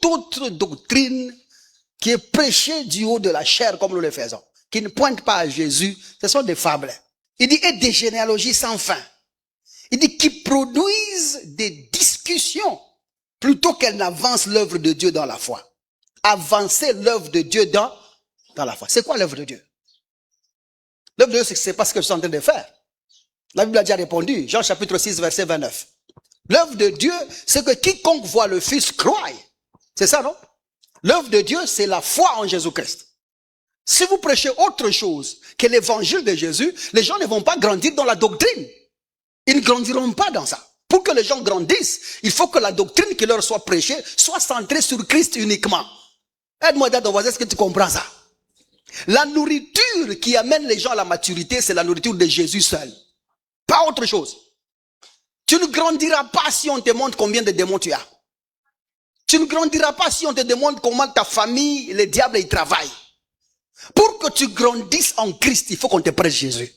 toute autre doctrine qui est prêchée du haut de la chair comme nous le faisons, qui ne pointe pas à Jésus, ce sont des fables. Il dit, et des généalogies sans fin. Il dit, qui produisent des discussions plutôt qu'elles n'avancent l'œuvre de Dieu dans la foi. Avancer l'œuvre de Dieu dans la foi. C'est quoi l'œuvre de Dieu? L'œuvre de Dieu, c'est pas ce que je suis en train de faire. La Bible a déjà répondu, Jean chapitre 6, verset 29. L'œuvre de Dieu, c'est que quiconque voit le Fils croit. C'est ça, non? L'œuvre de Dieu, c'est la foi en Jésus-Christ. Si vous prêchez autre chose que l'évangile de Jésus, les gens ne vont pas grandir dans la doctrine. Ils ne grandiront pas dans ça. Pour que les gens grandissent, il faut que la doctrine qui leur soit prêchée soit centrée sur Christ uniquement. Aide-moi à ton voisin, est-ce que tu comprends ça? La nourriture qui amène les gens à la maturité, c'est la nourriture de Jésus seul. Pas autre chose. Tu ne grandiras pas si on te montre combien de démons tu as. Tu ne grandiras pas si on te demande comment ta famille, le diable, il travaille. Pour que tu grandisses en Christ, il faut qu'on te prêche Jésus.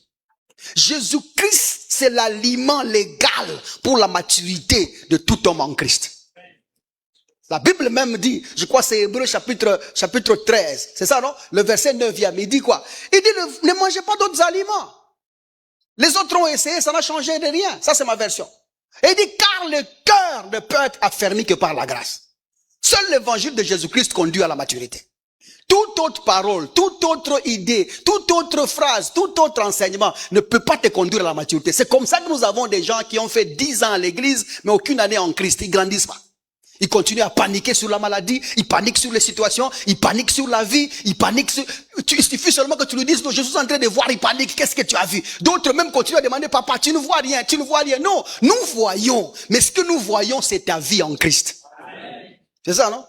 Jésus-Christ, c'est l'aliment légal pour la maturité de tout homme en Christ. La Bible même dit, je crois c'est Hébreux chapitre 13, c'est ça non? Le verset 9e, il dit quoi? Il dit ne mangez pas d'autres aliments. Les autres ont essayé, ça n'a changé de rien. Ça c'est ma version. Et il dit car le cœur ne peut être affermi que par la grâce. Seul l'évangile de Jésus-Christ conduit à la maturité. Toute autre parole, toute autre idée, toute autre phrase, tout autre enseignement ne peut pas te conduire à la maturité. C'est comme ça que nous avons des gens qui ont fait 10 ans à l'église, mais aucune année en Christ. Ils grandissent pas. Ils continuent à paniquer sur la maladie, ils paniquent sur les situations, ils paniquent sur la vie, ils paniquent sur... Il suffit seulement que tu lui dises, non, je suis en train de voir, ils paniquent, qu'est-ce que tu as vu? D'autres même continuent à demander, papa, tu ne vois rien, tu ne vois rien. Non, nous voyons, mais ce que nous voyons, c'est ta vie en Christ. C'est ça, non?